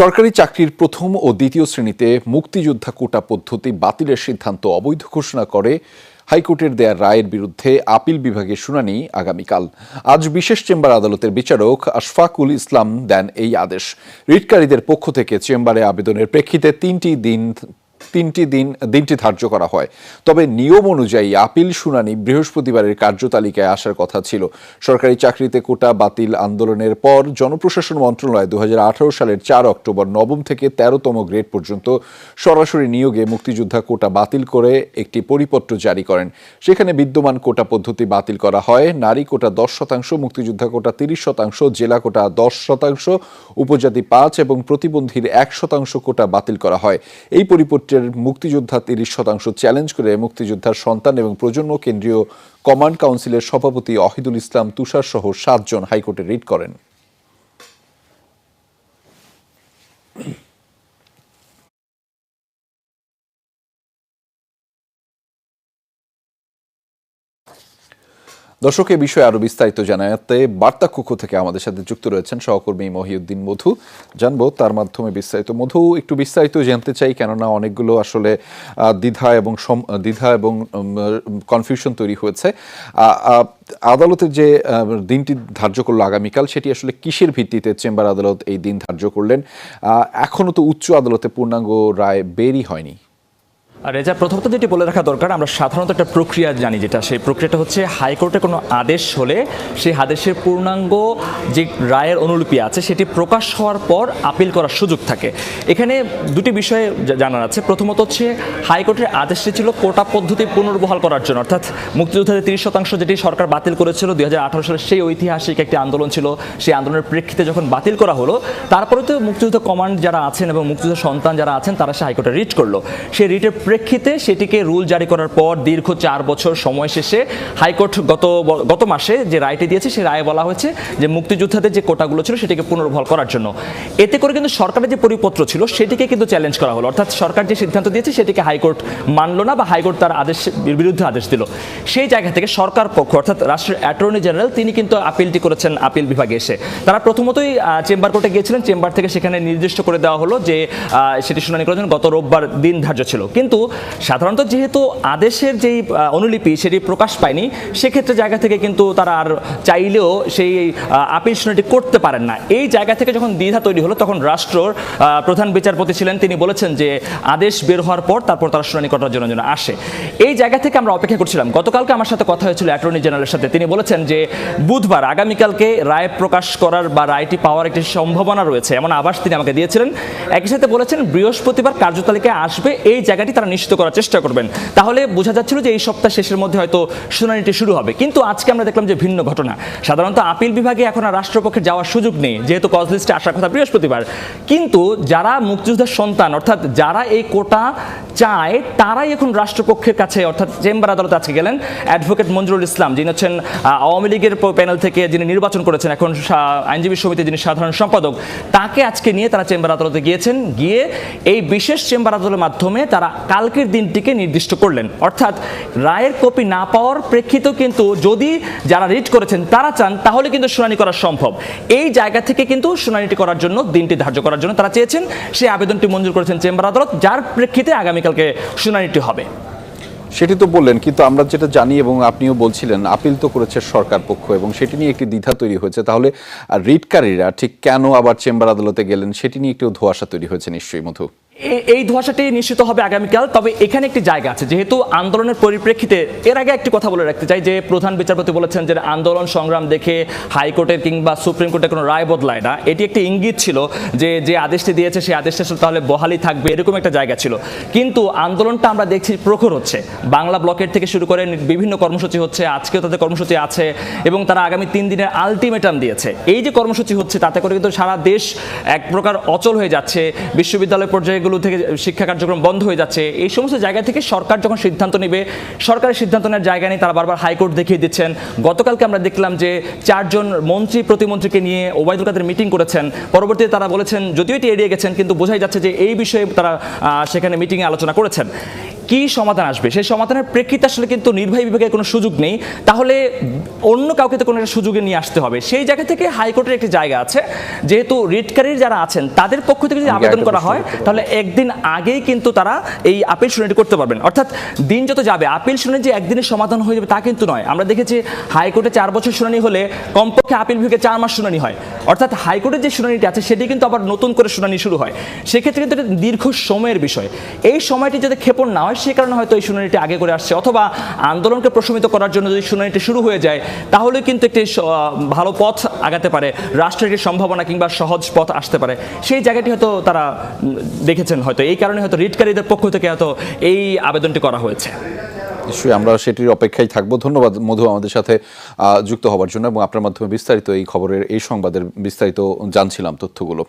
সরকারি চাকরির প্রথম ও দ্বিতীয় শ্রেণীতে মুক্তিযোদ্ধা কোটা পদ্ধতি বাতিলের সিদ্ধান্ত অবৈধ ঘোষণা করে হাইকোর্টের দেয়া রায়ের বিরুদ্ধে আপিল বিভাগের শুনানি আগামীকাল। আজ বিশেষ চেম্বার আদালতের বিচারক আশফাকুল ইসলাম দেন এই আদেশ। রিটকারীদের পক্ষ থেকে চেম্বারে আবেদনের প্রেক্ষিতে দিনটি ধার্য করা হয়। তবে নিয়ম অনুযায়ী আপিল শুনানি বৃহস্পতিবারের কার্যতালিকায় আসার কথা ছিল। সরকারি চাকরিতে কোটা বাতিল আন্দোলনের পর জনপ্রশাসন মন্ত্রণালয় 2018 সালের 4 অক্টোবর নবম থেকে 13তম গ্রেড পর্যন্ত সরাসরি নিয়োগে মুক্তিযোদ্ধা কোটা বাতিল করে একটি পরিপত্র জারি করেন। সেখানে বিদ্যমান কোটা পদ্ধতি বাতিল করা হয়। নারী কোটা 10%, মুক্তিযোদ্ধা কোটা 30%, জেলা কোটা 10%, উপজাতি 5% এবং প্রতিবন্ধীর 1% কোটা বাতিল করা হয়। এই পরিপত্রের মুক্তিযোদ্ধা 30% চ্যালেঞ্জ করে মুক্তিযোদ্ধার সন্তান এবং প্রজন্ম কেন্দ্রীয় কমান্ড কাউন্সিলের সভাপতি অহিদুল ইসলাম তুষার সহ 7 জন হাইকোর্টে রিট করেন। দর্শক, এ বিষয়ে আরো বিস্তারিত জানাতে বার্তা কক্ষ থেকে আমাদের সাথে যুক্ত রয়েছেন সহকর্মী মহিউদ্দিন মধু। জানবো তার মাধ্যমে বিস্তারিত। মধু, একটু বিস্তারিত জানতে চাই, কেননা অনেকগুলো আসলে দ্বিধা এবং কনফিউশন তৈরি হয়েছে। আদালতের যে দিনটি ধার্য করলো আগামীকাল, সেটি আসলে কিসের ভিত্তিতে চেম্বার আদালত এই দিন ধার্য করলেন? এখনো তো উচ্চ আদালতে পূর্ণাঙ্গ রায় বেরই হয়নি। রেজা, প্রথমত যেটি বলে রাখা দরকার, আমরা সাধারণত একটা প্রক্রিয়া জানি, যেটা সেই প্রক্রিয়াটা হচ্ছে হাইকোর্টের কোনো আদেশ হলে সেই আদেশের পূর্ণাঙ্গ যে রায়ের অনুলিপি আছে সেটি প্রকাশ হওয়ার পর আপিল করার সুযোগ থাকে। এখানে দুটি বিষয়ে জানার আছে। প্রথমত হচ্ছে হাইকোর্টের আদেশটি ছিল কোটা পদ্ধতি পুনর্বহাল করার জন্য, অর্থাৎ মুক্তিযোদ্ধাদের 30% যেটি সরকার বাতিল করেছিল 2018 সালে, সেই ঐতিহাসিক একটি আন্দোলন ছিল। সেই আন্দোলনের প্রেক্ষিতে যখন বাতিল করা হলো, তারপরে তো মুক্তিযোদ্ধা কমান্ড যারা আছেন এবং মুক্তিযোদ্ধা সন্তান যারা আছেন তারা সে হাইকোর্টে রিট করলো। সেই রিটের প্রেক্ষিতে সেটিকে রুল জারি করার পর দীর্ঘ 4 বছর সময় শেষে হাইকোর্ট গত মাসে যে রায়টি দিয়েছে, সেই রায়ে বলা হয়েছে যে মুক্তিযোদ্ধাদের যে কোটাগুলো ছিল সেটিকে পুনর্বহাল করার জন্য। এতে করে কিন্তু সরকারের যে পরিপত্র ছিল সেটিকে কিন্তু চ্যালেঞ্জ করা হলো, অর্থাৎ সরকার যে সিদ্ধান্ত দিয়েছে সেটিকে হাইকোর্ট মানলো না বা হাইকোর্ট তার বিরুদ্ধে আদেশ দিল। সেই জায়গা থেকে সরকার পক্ষ অর্থাৎ রাষ্ট্রের অ্যাটর্নি জেনারেল তিনি কিন্তু আপিলটি করেছেন আপিল বিভাগে এসে। তারা প্রথমতই চেম্বার কোর্টে গিয়েছিলেন। চেম্বার থেকে সেখানে নির্দিষ্ট করে দেওয়া হলো যে সেটি শুনানি করার জন্য গত রোববার দিন ধার্য ছিল। কিন্তু সাধারণত যেহেতু আদেশের যেই অনুলিপি সেটি প্রকাশ পায়নি, সেক্ষেত্রে জায়গা থেকে কিন্তু তারা আর চাইলেও সেই আপিল শুনানিটি করতে পারেন না। এই জায়গা থেকে যখন দ্বিধা তৈরি হলো, তখন রাষ্ট্রর প্রধান বিচারপতি ছিলেন, তিনি বলেছেন যে আদেশ বের হওয়ার পর তারপর তারা শুনানি করার জন্য আসে। এই জায়গা থেকে আমরা অপেক্ষা করছিলাম। গতকালকে আমার সাথে কথা হয়েছিল অ্যাটর্নি জেনারেলের সাথে। তিনি বলেছেন যে বুধবার আগামীকালকে রায় প্রকাশ করার বা রায়টি পাওয়ার একটি সম্ভাবনা রয়েছে, এমন আভাস তিনি আমাকে দিয়েছিলেন। একই সাথে বলেছেন বৃহস্পতিবার কার্যতালিকায় আসবে, এই জায়গাটি তারা নিশ্চিত করার চেষ্টা করবেন। তাহলে বোঝা যাচ্ছিল যে এই সপ্তাহ শেষের মধ্যে হয়তো শুনানিটি শুরু হবে। কিন্তু আজকে আমরা দেখলাম যে ভিন্ন ঘটনা। সাধারণত আপিল বিভাগে এখন আর রাষ্ট্রপক্ষে যাওয়ার সুযোগ নেই, যেহেতু কজ লিস্টে আসার কথা বৃহস্পতিবার। কিন্তু যারা মুক্তিযোদ্ধার সন্তান অর্থাৎ যারা এই কোটা চায়, তারাই এখন রাষ্ট্রপক্ষের কাছে অর্থাৎ চেম্বার আদালতে আজকে গেলেন। অ্যাডভোকেট মঞ্জুরুল ইসলাম, যিনি হচ্ছেন আওয়ামী লীগের প্যানেল থেকে যিনি নির্বাচন করেছেন, এখন আইনজীবী সমিতির যিনি সাধারণ সম্পাদক, তাকে আজকে নিয়ে তারা চেম্বার আদালতে গিয়েছেন। গিয়ে এই বিশেষ চেম্বার আদালতের মাধ্যমে তারা কালকের দিনটিকে নির্দিষ্ট করলেন। অর্থাৎ রায়ের কপি না পাওয়ার প্রেক্ষিতেও কিন্তু যদি যারা রিট করেছেন তারা চান, তাহলে কিন্তু শুনানি করা সম্ভব। এই জায়গা থেকে কিন্তু শুনানিটি করার জন্য, দিনটি ধার্য করার জন্য তারা চেয়েছেন। সেই আবেদনটি মঞ্জুর করেছেন চেম্বার আদালত, যার প্রেক্ষিতে আগামীকালকে শুনানিটি হবে। সেটি তো বললেন, কিন্তু আমরা যেটা জানি এবং আপনিও বলছিলেন, আপিল তো করেছে সরকার পক্ষ এবং সেটি নিয়ে একটি দ্বিধা তৈরি হয়েছে। তাহলে রিটকারীরা ঠিক কেন আবার চেম্বার আদালতে গেলেন, সেটি নিয়ে একটু ধোঁয়াশা তৈরি হয়েছে নিশ্চয়ই মধু। এই ধোঁয়াশাটি নিশ্চিত হবে আগামীকাল। তবে এখানে একটি জায়গা আছে, যেহেতু আন্দোলনের পরিপ্রেক্ষিতে, এর আগে একটি কথা বলে রাখতে চাই যে প্রধান বিচারপতি বলেছেন যে আন্দোলন সংগ্রাম দেখে হাইকোর্টের কিংবা সুপ্রিম কোর্টের কোনো রায় বদলায় না। এটি একটি ইঙ্গিত ছিল যে আদেশটি দিয়েছে সেই আদেশটা তাহলে বহালই থাকবে, এরকম একটা জায়গা ছিল। কিন্তু আন্দোলনটা আমরা দেখছি প্রখর হচ্ছে। বাংলা ব্লকের থেকে শুরু করে বিভিন্ন কর্মসূচি হচ্ছে, আজকেও তাদের কর্মসূচি আছে এবং তারা আগামী 3 দিনের আলটিমেটাম দিয়েছে। এই যে কর্মসূচি হচ্ছে, তাতে করে কিন্তু সারা দেশ এক প্রকার অচল হয়ে যাচ্ছে। বিশ্ববিদ্যালয় পর্যায়ে থেকে শিক্ষা কার্যক্রম বন্ধ হয়ে যাচ্ছে। এই সমস্ত জায়গা থেকে সরকার যখন সিদ্ধান্ত নেবে, সরকারের সিদ্ধান্ত নেওয়ার জায়গা নেই, তারা বারবার হাইকোর্ট দেখিয়ে দিচ্ছেন। গতকালকে আমরা দেখলাম যে 4 জন মন্ত্রী প্রতিমন্ত্রীকে নিয়ে ওবায়দুল কাদের মিটিং করেছেন। পরবর্তীতে তারা বলেছেন, যদিও এটি এড়িয়ে গেছেন, কিন্তু বোঝাই যাচ্ছে যে এই বিষয়ে তারা সেখানে মিটিংয়ে আলোচনা করেছেন। কি সমাধান আসবে সেই সমাধানের প্রেক্ষিতে আসলে কিন্তু নির্বাহী বিভাগের কোনো সুযোগ নেই, তাহলে অন্য কাউকে তো কোনো একটা সুযোগে নিয়ে আসতে হবে। সেই জায়গা থেকে হাইকোর্টের একটি জায়গা আছে, যেহেতু রিটকারীর যারা আছেন তাদের পক্ষ থেকে যদি আবেদন করা হয় তাহলে একদিন আগেই কিন্তু তারা এই আপিল শুনানি করতে পারবেন। অর্থাৎ দিন যত যাবে আপিল শুনানি যে একদিনের সমাধান হয়ে যাবে তা কিন্তু নয়। আমরা দেখেছি হাইকোর্টে 4 বছর শুনানি হলে কমপক্ষে আপিল বিভাগে 4 মাস শুনানি হয়। অর্থাৎ হাইকোর্টের যে শুনানিটি আছে সেটি কিন্তু আবার নতুন করে শুনানি শুরু হয়। সেক্ষেত্রে কিন্তু এটা দীর্ঘ সময়ের বিষয়। এই সময়টি যদি ক্ষেপণ না হয় সে কারণে হয়তো এই শুনানিটি আগে করে আসছে, অথবা আন্দোলনকে প্রশমিত করার জন্য যদি শুনানিটি শুরু হয়ে যায় তাহলে কিন্তু একটি ভালো পথ আগাতে পারে, রাষ্ট্রের একটি সম্ভাবনা কিংবা সহজ পথ আসতে পারে। সেই জায়গাটি হয়তো তারা দেখেছেন, হয়তো এই কারণে হয়তো রিটকারীদের পক্ষ থেকে হয়তো এই আবেদনটি করা হয়েছে। নিশ্চয়ই আমরা সেটির অপেক্ষায় থাকবো। ধন্যবাদ মধু আমাদের সাথে যুক্ত হওয়ার জন্য, এবং আপনার মাধ্যমে বিস্তারিত এই খবরের এই সংবাদের বিস্তারিত জানছিলাম তথ্যগুলো।